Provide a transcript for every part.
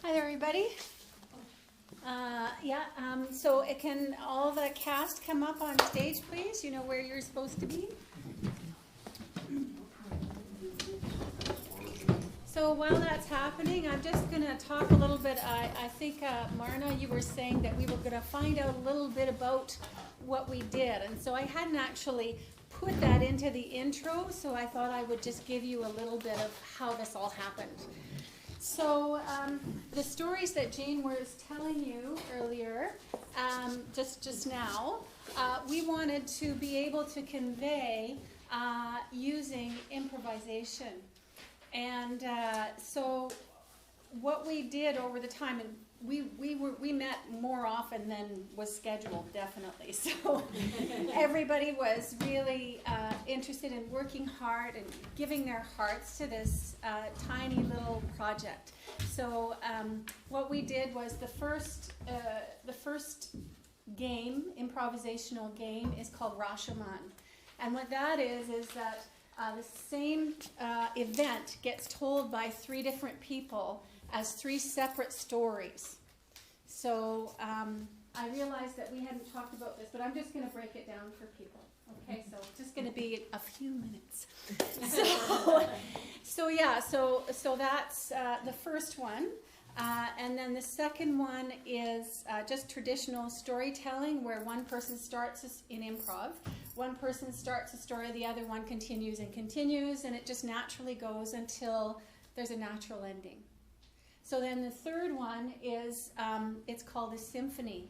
Hi there, everybody. So it can all the cast come up on stage, please? You know where you're supposed to be. So while that's happening, I'm just going to talk a little bit. I think, Marna, you were saying that we were going to find out a little bit about what we did. And so I hadn't actually put that into the intro, so I thought I would just give you a little bit of how this all happened. So the stories that Jane was telling you earlier, just now, we wanted to be able to convey using improvisation. And so what we did over the time, and we met more often than was scheduled, definitely. So everybody was really interested in working hard and giving their hearts to this tiny little project. So what we did was the first game, improvisational game, is called Rashomon. And what that is that the same event gets told by three different people as three separate stories. So I realized that we hadn't talked about this, but I'm just going to break it down for people. Okay, so it's just going to be a few minutes. So that's the first one. And then the second one is just traditional storytelling, where one person starts in improv, one person starts a story, the other one continues, and it just naturally goes until there's a natural ending. So then the third one is, it's called a symphony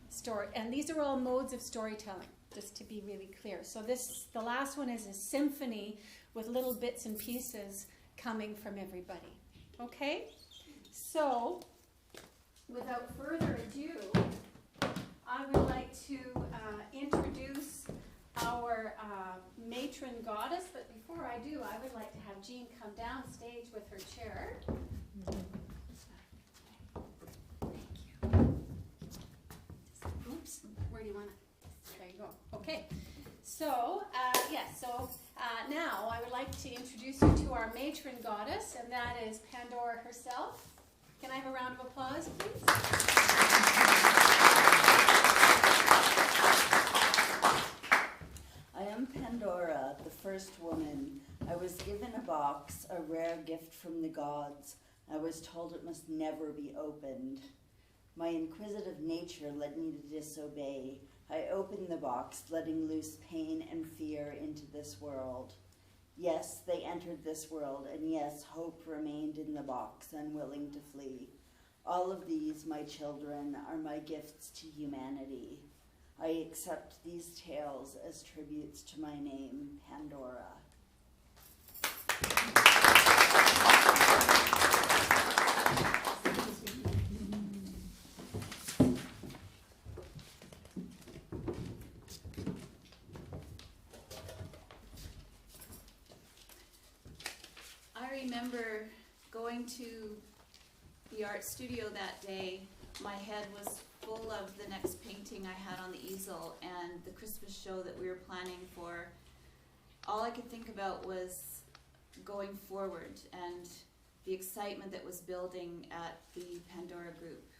story, and these are all modes of storytelling, just to be really clear. So the last one is a symphony with little bits and pieces coming from everybody. Okay? So, without further ado, I would like to introduce our matron goddess, but before I do, I would like to have Jean come down stage with her chair. Thank you. Oops, where do you want it? There you go. Okay. So, now I would like to introduce you to our matron goddess, and that is Pandora herself. Can I have a round of applause, please? I am Pandora, the first woman. I was given a box, a rare gift from the gods. I was told it must never be opened. My inquisitive nature led me to disobey. I opened the box, letting loose pain and fear into this world. Yes, they entered this world, and yes, hope remained in the box, unwilling to flee. All of these, my children, are my gifts to humanity. I accept these tales as tributes to my name, Pandora. I remember going to the art studio that day. My head was full of the next painting I had on the easel and the Christmas show that we were planning for. All I could think about was going forward and the excitement that was building at the Pandora group.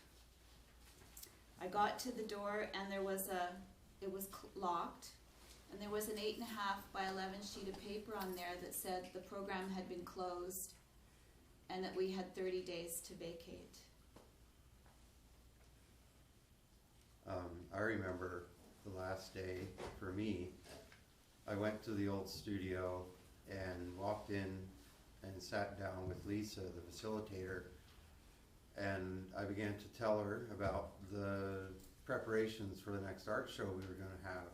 I got to the door and it was locked, and there was an 8.5 by 11 sheet of paper on there that said the program had been closed and that we had 30 days to vacate. I remember the last day for me, I went to the old studio and walked in and sat down with Lisa, the facilitator, and I began to tell her about the preparations for the next art show we were going to have.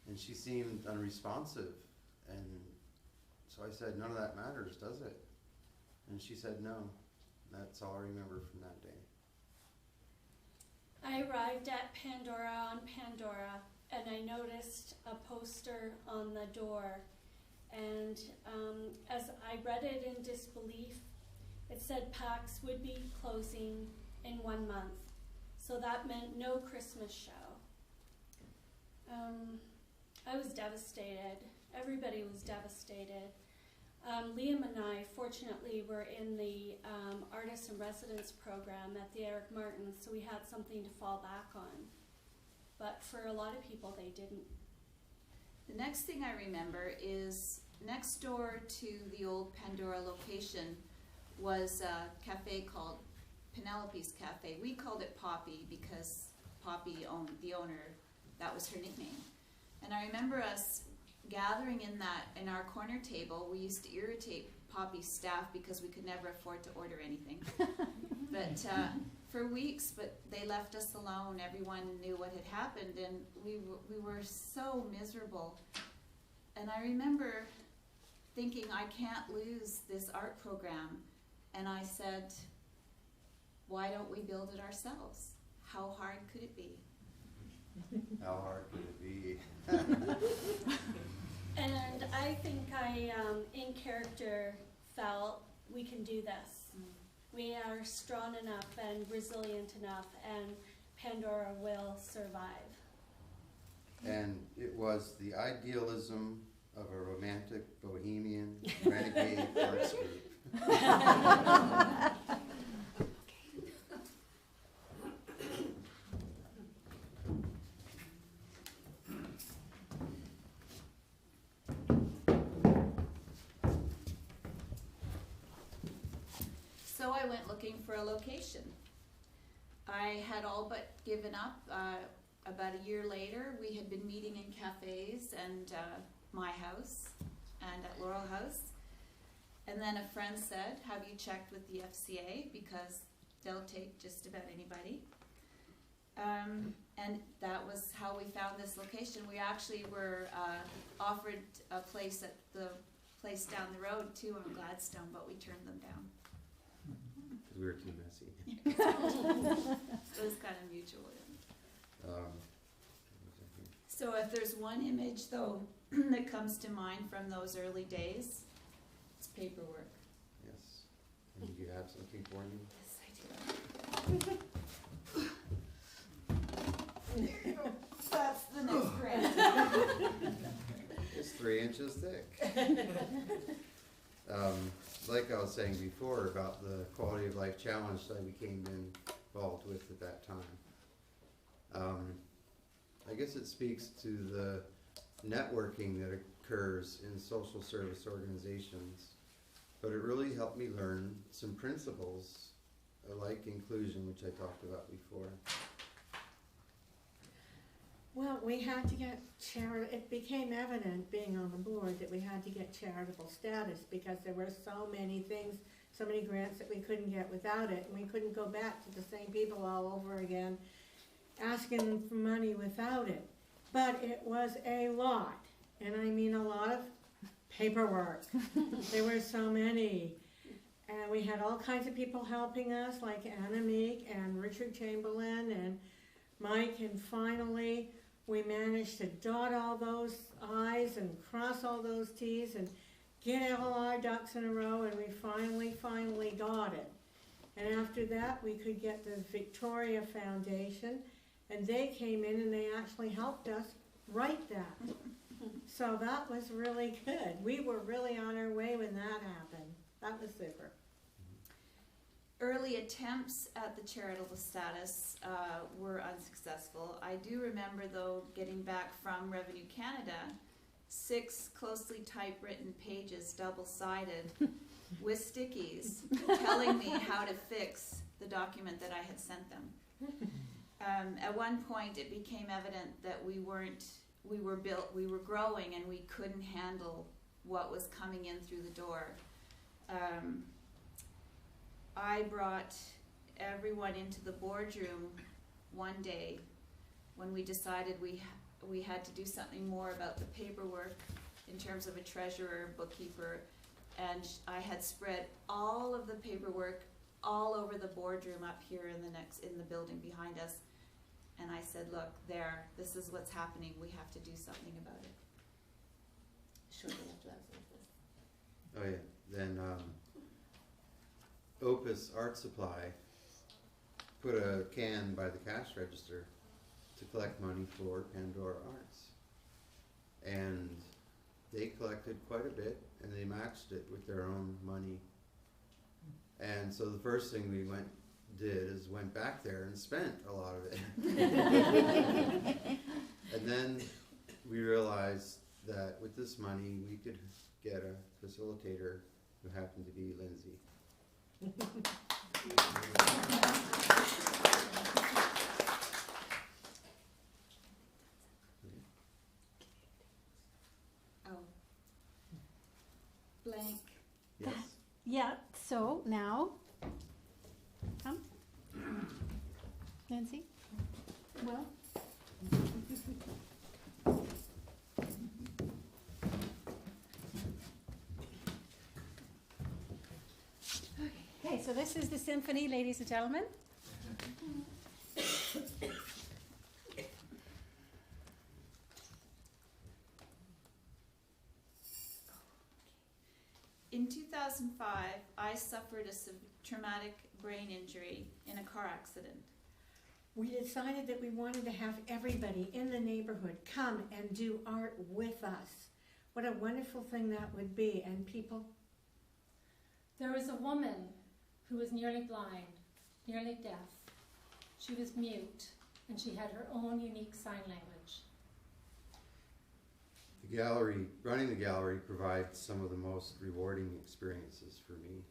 And she seemed unresponsive, and so I said, "None of that matters, does it?" And she said, "No." That's all I remember from that day. I arrived at Pandora on Pandora, and I noticed a poster on the door, and as I read it in disbelief, it said PAX would be closing in 1 month, so that meant no Christmas show. I was devastated. Everybody was devastated. Liam and I, fortunately, were in the Artist in Residence program at the Eric Martin, so we had something to fall back on. But for a lot of people, they didn't. The next thing I remember is next door to the old Pandora location was a cafe called Penelope's Cafe. We called it Poppy because Poppy owned the owner, that was her nickname. And I remember us gathering in our corner table. We used to irritate Poppy's staff because we could never afford to order anything. But for weeks, but they left us alone. Everyone knew what had happened, and we were so miserable. And I remember thinking, I can't lose this art program. And I said, why don't we build it ourselves? How hard could it be? How hard could it be? And I think I, in character, felt we can do this. We are strong enough and resilient enough, and Pandora will survive. And it was the idealism of a romantic bohemian renegade arts group. So I went looking for a location. I had all but given up. About a year later, we had been meeting in cafes and my house and at Laurel House. And then a friend said, have you checked with the FCA, because they'll take just about anybody. And that was how we found this location. We actually were offered a place at the place down the road too on Gladstone, but we turned them down. Because we were too messy. It was kind of mutual. Um, So if there's one image though that comes to mind from those early days, it's paperwork. yes. And you have something for me? Yes, I do. That's the next grant. It's 3 inches thick. Like I was saying before about the quality of life challenge that I became involved with at that time. I guess it speaks to the networking that occurs in social service organizations, but it really helped me learn some principles like inclusion, which I talked about before. Well, we had to get it became evident being on the board that we had to get charitable status because there were so many things, so many grants that we couldn't get without it, and we couldn't go back to the same people all over again asking for money without it. But it was a lot, and I mean a lot of paperwork. There were so many. And we had all kinds of people helping us, like Anna Meek and Richard Chamberlain and Mike, and finally we managed to dot all those I's and cross all those T's and get all our ducks in a row, and we finally got it. And after that we could get the Victoria Foundation, and they came in and they actually helped us write that. So that was really good. We were really on our way when that happened. That was super. Early attempts at the charitable status were unsuccessful. I do remember though getting back from Revenue Canada 6 closely typewritten pages, double-sided, with stickies, telling me how to fix the document that I had sent them. At one point it became evident that we were growing and we couldn't handle what was coming in through the door. I brought everyone into the boardroom one day when we decided we had to do something more about the paperwork in terms of a treasurer, bookkeeper, and I had spread all of the paperwork all over the boardroom up here in the building behind us. And I said, look, this is what's happening. We have to do something about it. Shortly after that was like this. Oh yeah, then Opus Art Supply put a can by the cash register to collect money for Pandora Arts. And they collected quite a bit, and they matched it with their own money. And so the first thing we went back there and spent a lot of it. And then we realized that with this money, we could get a facilitator who happened to be Lindsay. Oh. Blank. Yes. Yeah, so now, come. Nancy? Will? Okay, so this is the symphony, ladies and gentlemen. In 2005, I suffered a traumatic brain injury in a car accident. We decided that we wanted to have everybody in the neighborhood come and do art with us. What a wonderful thing that would be, and people. There was a woman who was nearly blind, nearly deaf. She was mute, and she had her own unique sign language. The gallery, running the gallery provides some of the most rewarding experiences for me.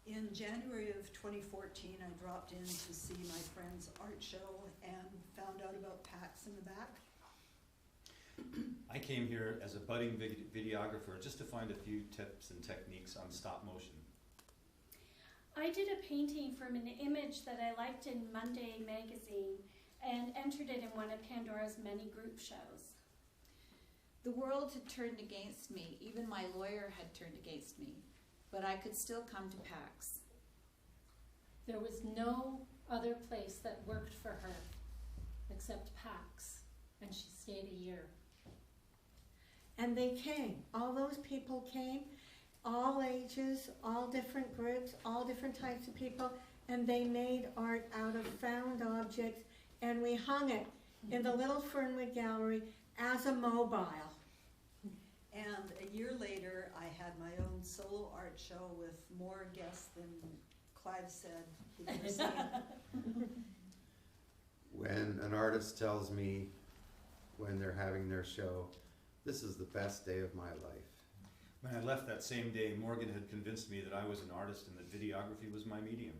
In January of 2014, I dropped in to see my friend's art show and found out about PAX in the back. I came here as a budding videographer just to find a few tips and techniques on stop motion. I did a painting from an image that I liked in Monday magazine and entered it in one of Pandora's many group shows. The world had turned against me. Even my lawyer had turned against me. But I could still come to PAX. There was no other place that worked for her except PAX, and she stayed a year. And they came. All those people came, all ages, all different groups, all different types of people, and they made art out of found objects, and we hung it in the little Fernwood gallery as a mobile. And a year later, I had my own solo art show with more guests than Clive said he'd ever seen. When an artist tells me when they're having their show, this is the best day of my life. When I left that same day, Morgan had convinced me that I was an artist and that videography was my medium.